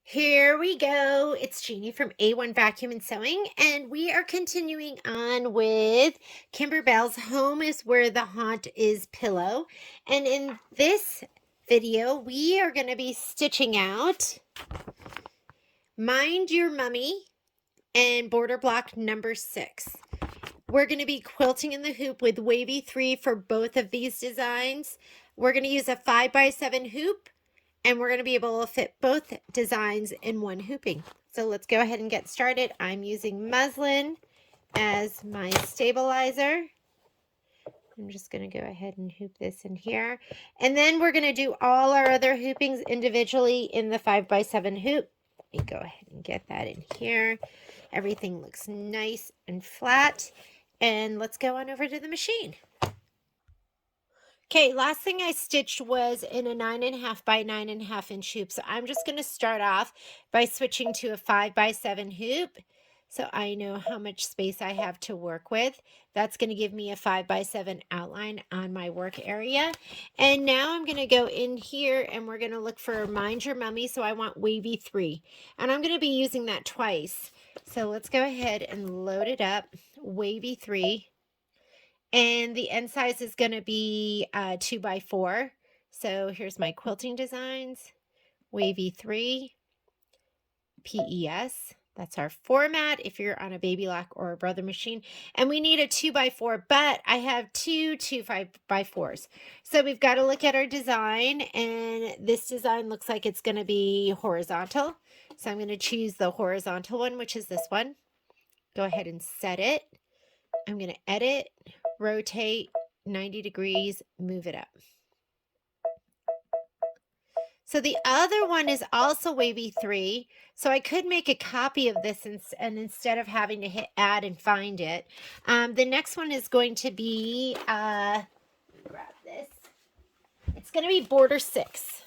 Here we go. It's Jeannie from A1 Vacuum and Sewing, and we are continuing on with Kimberbell's Home is Where the Haunt Is pillow. And in this video, we are going to be stitching out Mind Your Mummy and border block number 6. We're going to be quilting in the hoop with wavy 3 for both of these designs. We're going to use a 5x7 hoop, and we're going to be able to fit both designs in one hooping. So let's go ahead and get started. I'm using muslin as my stabilizer. I'm just going to go ahead and hoop this in here. And then we're going to do all our other hoopings individually in the 5x7 hoop. Let me go ahead and get that in here. Everything looks nice and flat. And let's go on over to the machine. Okay, last thing I stitched was in a 9.5 by 9.5 inch hoop. So I'm just going to start off by switching to a 5x7 hoop. So I know how much space I have to work with. That's going to give me a 5x7 outline on my work area. And now I'm going to go in here and we're going to look for Mind Your Mummy. So I want wavy 3. And I'm going to be using that twice. So let's go ahead and load it up. Wavy 3. And the end size is going to be 2x4. So here's my quilting designs. Wavy 3, PES. That's our format if you're on a baby lock or a brother machine. And we need a 2x4, but I have two 2x4s. So we've got to look at our design, and this design looks like it's going to be horizontal. So I'm going to choose the horizontal one, which is this one. Go ahead and set it. I'm going to edit, rotate 90 degrees, move it up. So the other one is also wavy 3. So I could make a copy of this and instead of having to hit add and find it. The next one is going to be, grab this. It's going to be border 6.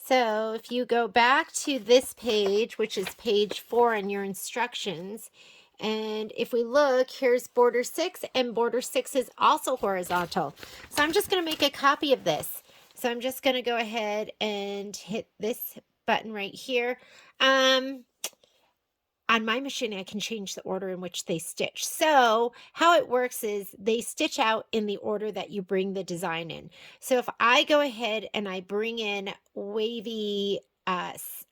So if you go back to this page, which is page 4 in your instructions, and if we look, here's border 6, and border 6 is also horizontal. So I'm just going to make a copy of this. So I'm just going to go ahead and hit this button right here. On my machine, I can change the order in which they stitch. So how it works is they stitch out in the order that you bring the design in. So if I go ahead and I bring in wavy,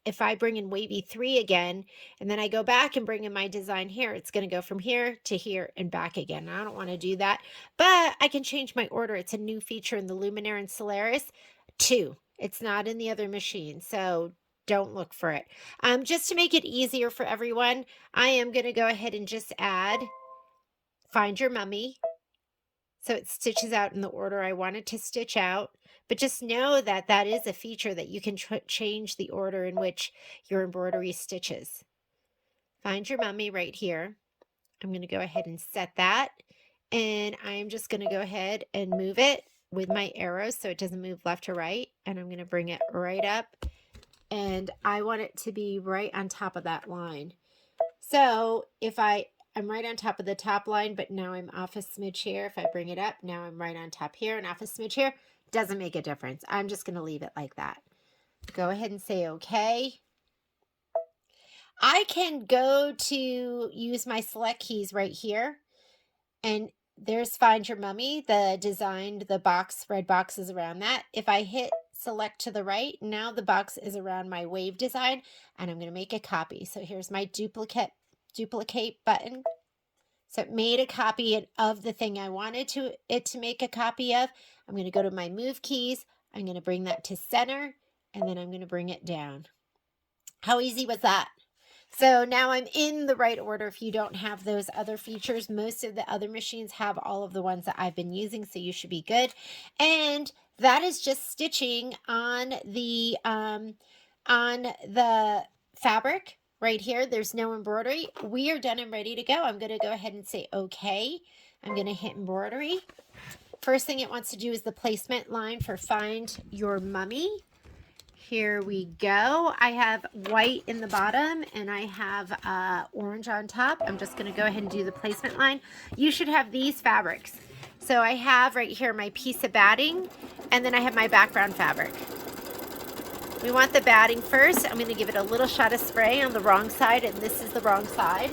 if I bring in wavy 3 again, and then I go back and bring in my design here, it's going to go from here to here and back again. I don't want to do that, but I can change my order. It's a new feature in the Luminaire and Solaris 2. It's not in the other machine, so don't look for it. Just to make it easier for everyone, I am going to go ahead and just add Find Your Mummy. So it stitches out in the order I want it to stitch out. But just know that that is a feature that you can change the order in which your embroidery stitches. Find Your Mummy right here. I'm going to go ahead and set that. And I'm just going to go ahead and move it with my arrows so it doesn't move left to right. And I'm going to bring it right up. And I want it to be right on top of that line. So if I'm right on top of the top line, but now I'm off a smidge here. If I bring it up, now I'm right on top here and off a smidge here. Doesn't make a difference. I'm just going to leave it like that. Go ahead and say okay. I can go to use my select keys right here. And there's Find Your Mummy, the designed, the box, red box is around that. If I hit select to the right, now the box is around my wave design, and I'm going to make a copy. So here's my duplicate button. So it made a copy of the thing I wanted it to make a copy of. I'm going to go to my move keys. I'm going to bring that to center, and then I'm going to bring it down. How easy was that? So now I'm in the right order. If you don't have those other features, most of the other machines have all of the ones that I've been using, so you should be good. And that is just stitching on the fabric right here. There's no embroidery. We are done and ready to go. I'm going to go ahead and say okay. I'm going to hit embroidery. First thing it wants to do is the placement line for Find Your Mummy. Here we go. I have white in the bottom and I have orange on top. I'm just going to go ahead and do the placement line. You should have these fabrics. So I have right here my piece of batting, and then I have my background fabric. We want the batting first. I'm going to give it a little shot of spray on the wrong side, and this is the wrong side.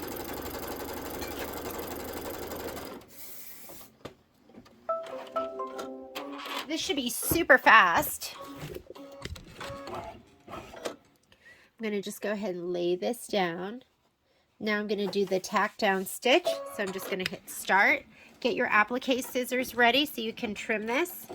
This should be super fast. I'm going to just go ahead and lay this down. Now I'm going to do the tack down stitch. So I'm just going to hit start. Get your applique scissors ready so you can trim this.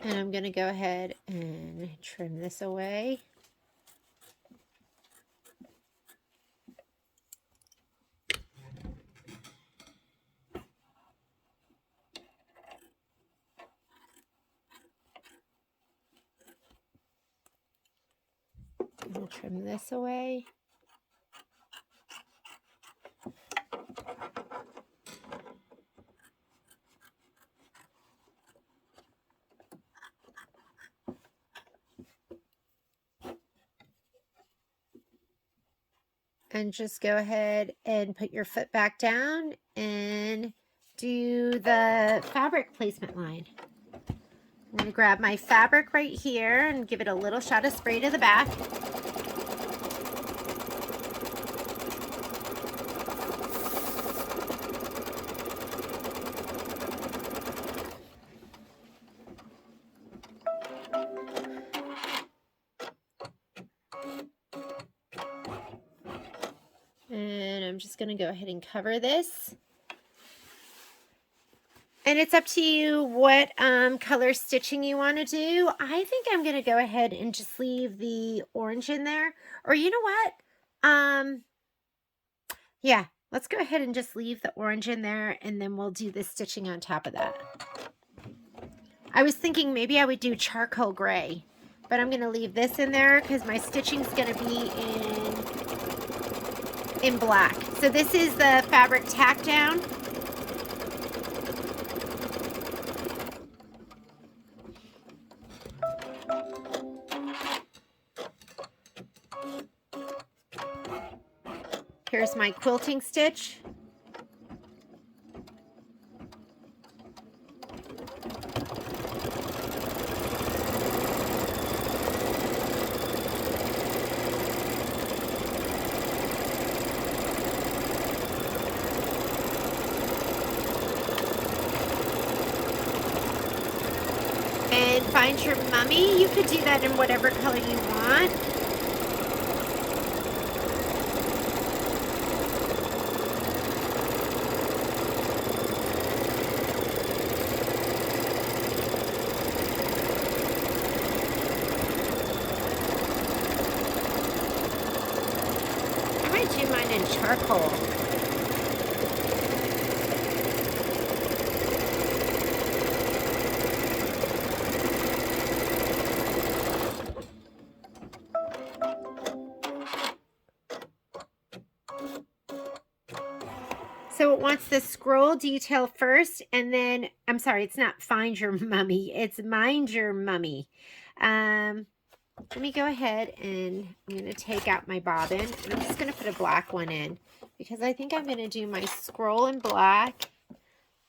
And I'm going to go ahead and trim this away. I'm going to trim this away. And just go ahead and put your foot back down and do the fabric placement line. I'm going to grab my fabric right here and give it a little shot of spray to the back. And I'm just going to go ahead and cover this. And it's up to you what color stitching you want to do. I think I'm going to go ahead and just leave the orange in there. Or you know what? Yeah, let's go ahead and just leave the orange in there, and then we'll do the stitching on top of that. I was thinking maybe I would do charcoal gray, but I'm going to leave this in there because my stitching's going to be in black. So this is the fabric tack down. Here's my quilting stitch. And find your mummy. You could do that in whatever color you want. I might do mine in charcoal. So it wants the scroll detail first, and then, I'm sorry, it's not find your mummy, it's mind your mummy. Let me go ahead and I'm going to take out my bobbin, and I'm just going to put a black one in because I think I'm going to do my scroll in black,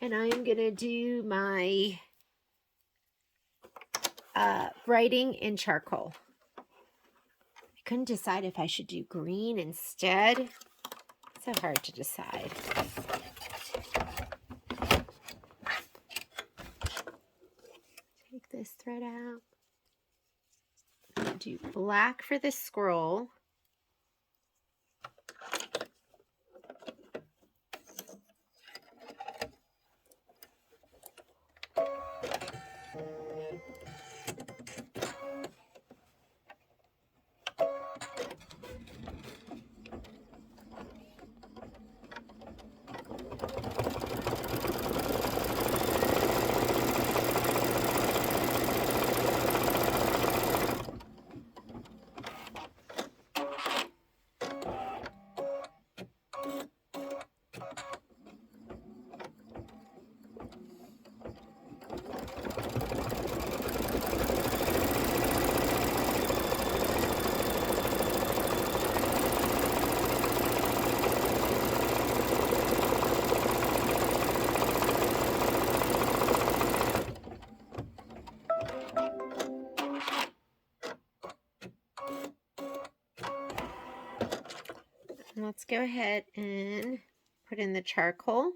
and I am going to do my writing in charcoal. I couldn't decide if I should do green instead. So hard to decide. Take this thread out. I'm going to do black for the scroll. Let's go ahead and put in the charcoal.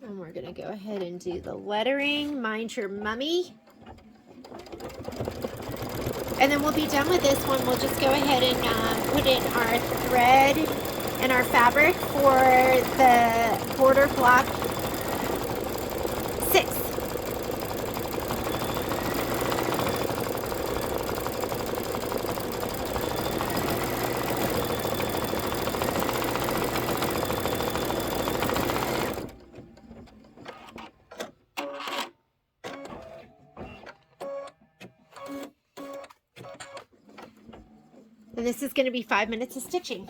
And we're going to go ahead and do the lettering. Mind your mummy. And then we'll be done with this one. We'll just go ahead and put in our thread and our fabric for the border block 6. And this is going to be 5 minutes of stitching.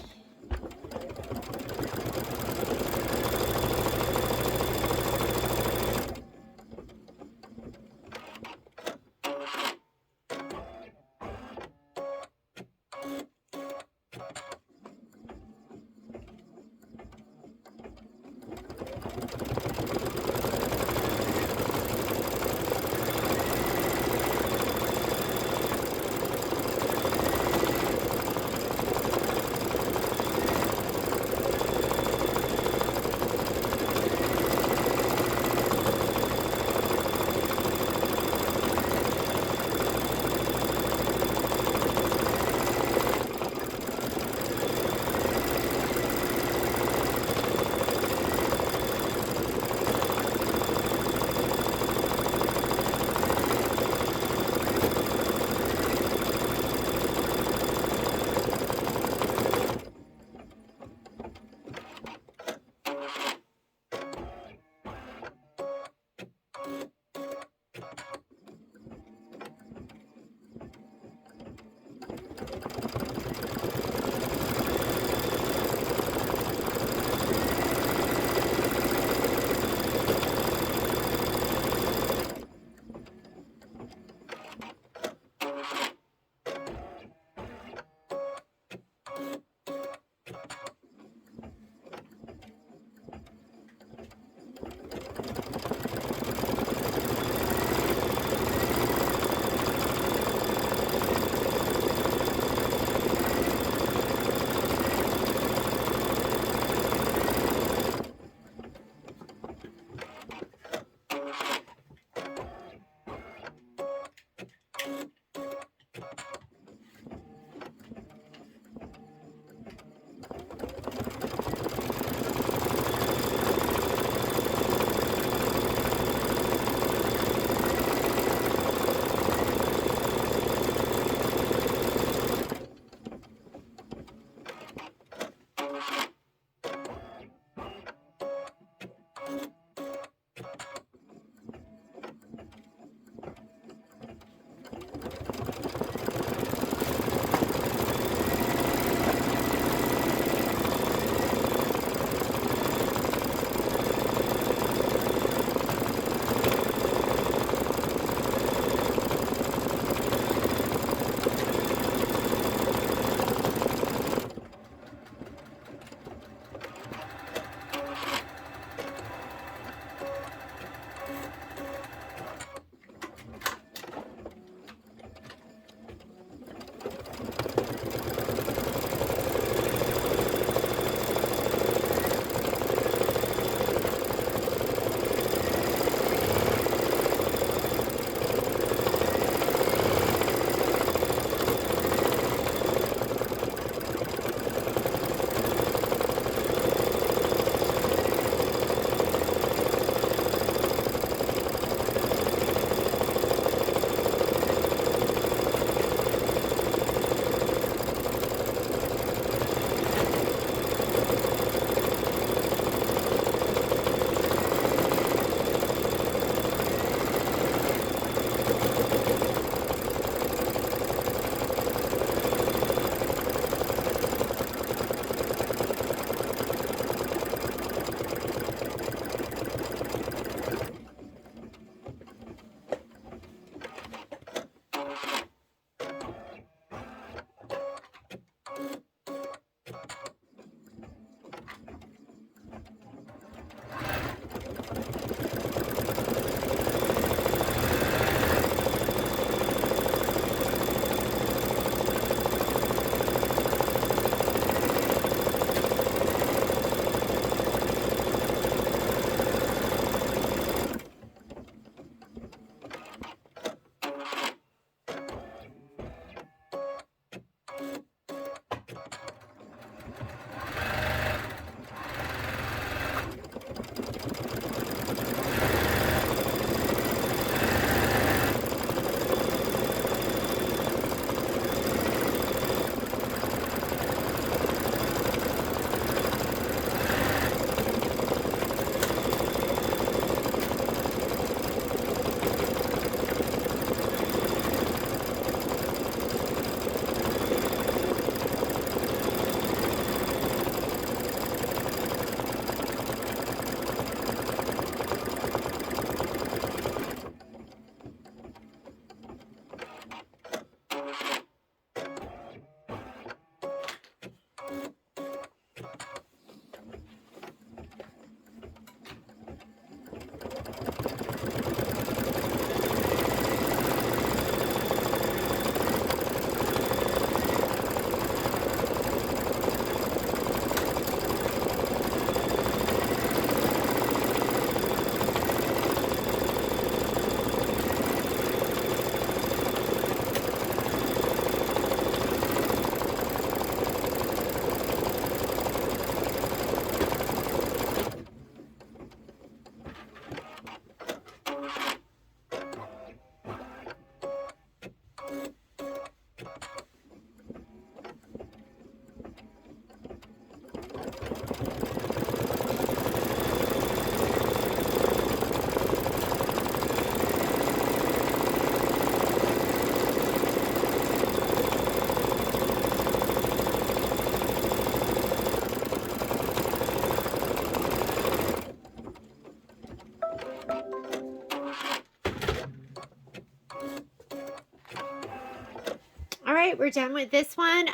All right, we're done with this one.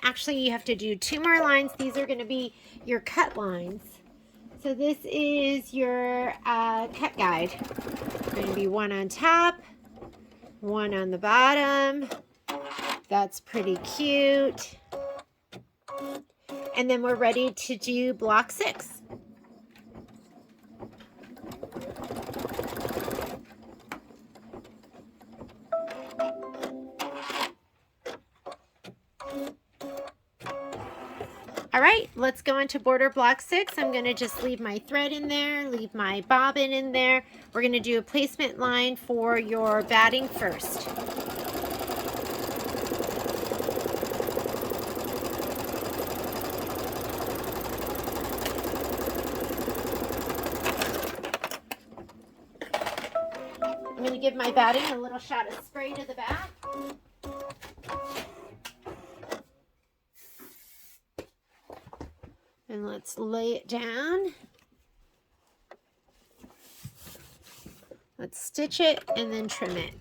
Actually, you have to do 2 more lines. These are going to be your cut lines. So this is your cut guide. Going to be 1 on top, 1 on the bottom. That's pretty cute. And then we're ready to do block 6. All right, let's go into border block 6. I'm going to just leave my thread in there, leave my bobbin in there. We're going to do a placement line for your batting first. I'm going to give my batting a little shot of spray to the back. And let's lay it down. Let's stitch it and then trim it.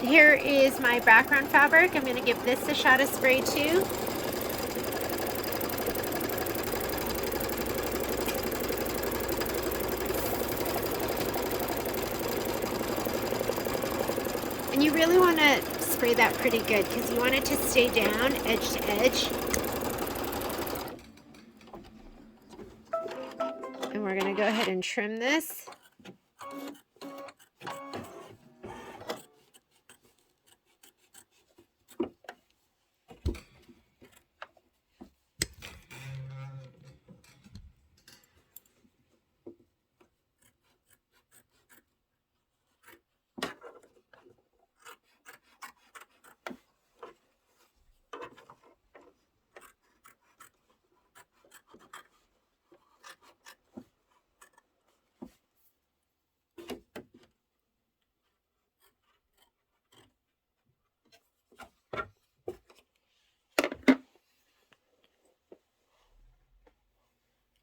Here is my background fabric. I'm going to give this a shot of spray too. And you really want to spray that pretty good because you want it to stay down edge to edge. And we're going to go ahead and trim this.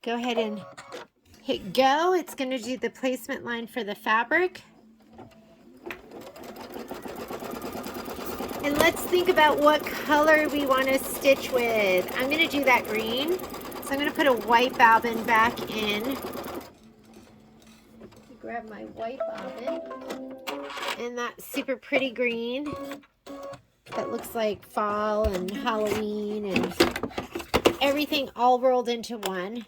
Go ahead and hit go. It's going to do the placement line for the fabric. And let's think about what color we want to stitch with. I'm going to do that green. So I'm going to put a white bobbin back in. Grab my white bobbin. And that super pretty green that looks like fall and Halloween and everything all rolled into one.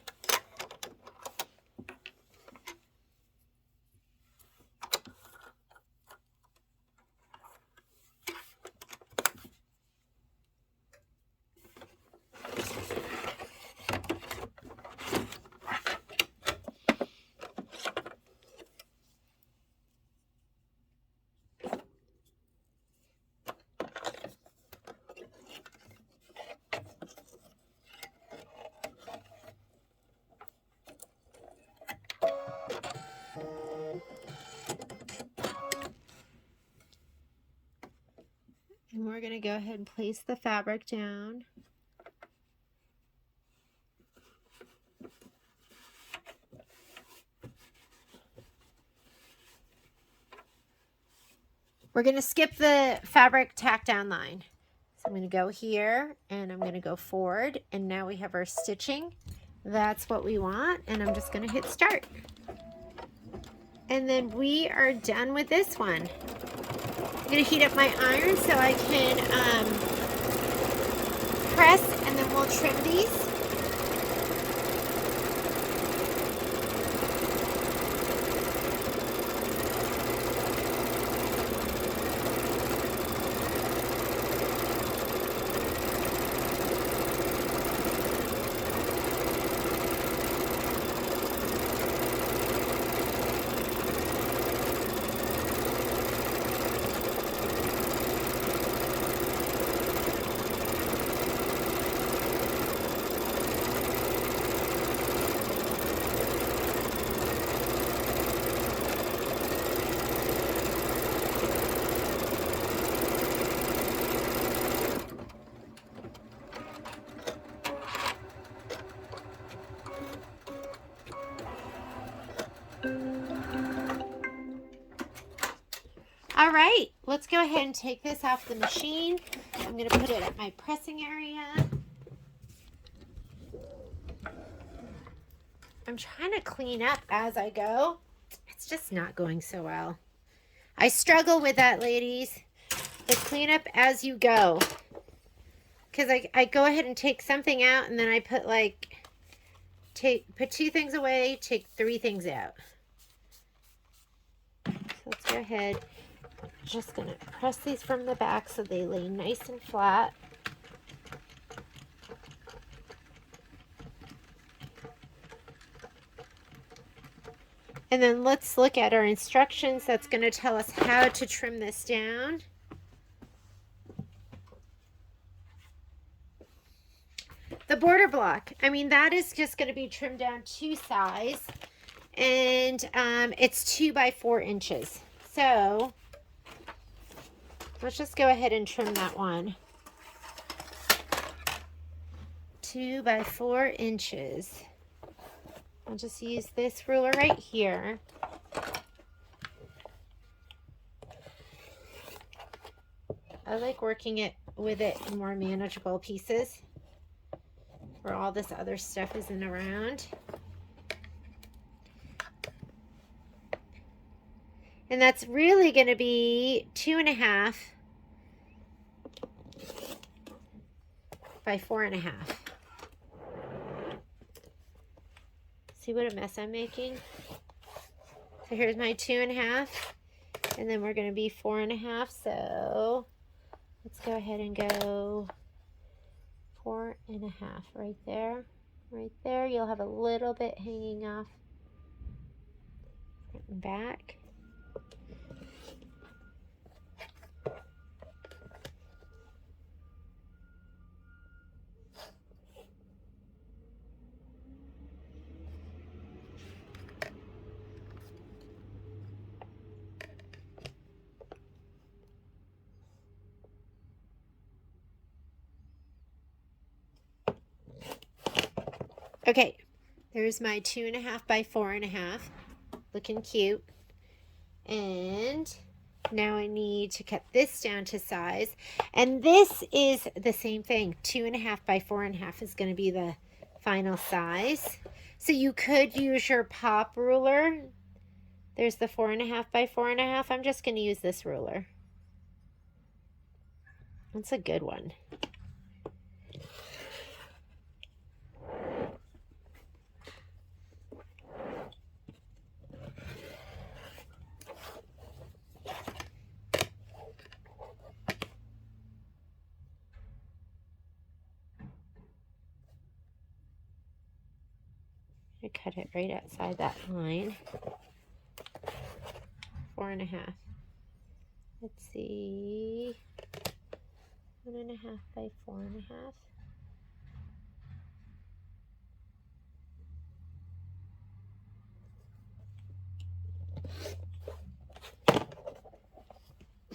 And we're going to go ahead and place the fabric down. We're going to skip the fabric tack down line. So I'm going to go here and I'm going to go forward, and now we have our stitching. That's what we want, and I'm just going to hit start. And then we are done with this one. I'm going to heat up my iron so I can press, and then we'll trim these. All right, let's go ahead and take this off the machine. I'm going to put it at my pressing area. I'm trying to clean up as I go. It's just not going so well. I struggle with that, ladies. The clean up as you go. Because I go ahead and take something out, and then I put put 2 things away, take 3 things out. So let's go ahead. Just going to press these from the back so they lay nice and flat. And then let's look at our instructions. That's going to tell us how to trim this down. The border block, I mean, that is just going to be trimmed down to size. And it's 2 by 4 inches. So let's just go ahead and trim that one. 2 by 4 inches. I'll just use this ruler right here. I like working it with it in more manageable pieces where all this other stuff isn't around. And that's really going to be 2.5 by 4.5. See what a mess I'm making? So here's my 2.5, and then we're going to be 4.5. So let's go ahead and go 4.5 right there. Right there. You'll have a little bit hanging off front and back. Okay, there's my 2.5 by 4.5, looking cute. And now I need to cut this down to size. And this is the same thing. 2.5 by 4.5 is going to be the final size. So you could use your pop ruler. There's the 4.5 by 4.5. I'm just going to use this ruler. That's a good one. I cut it right outside that line. 4.5. Let's see. 1.5 by 4.5.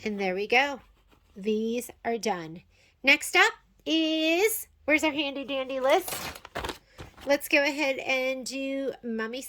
And there we go. These are done. Next up is, where's our handy dandy list? Let's go ahead and do mummy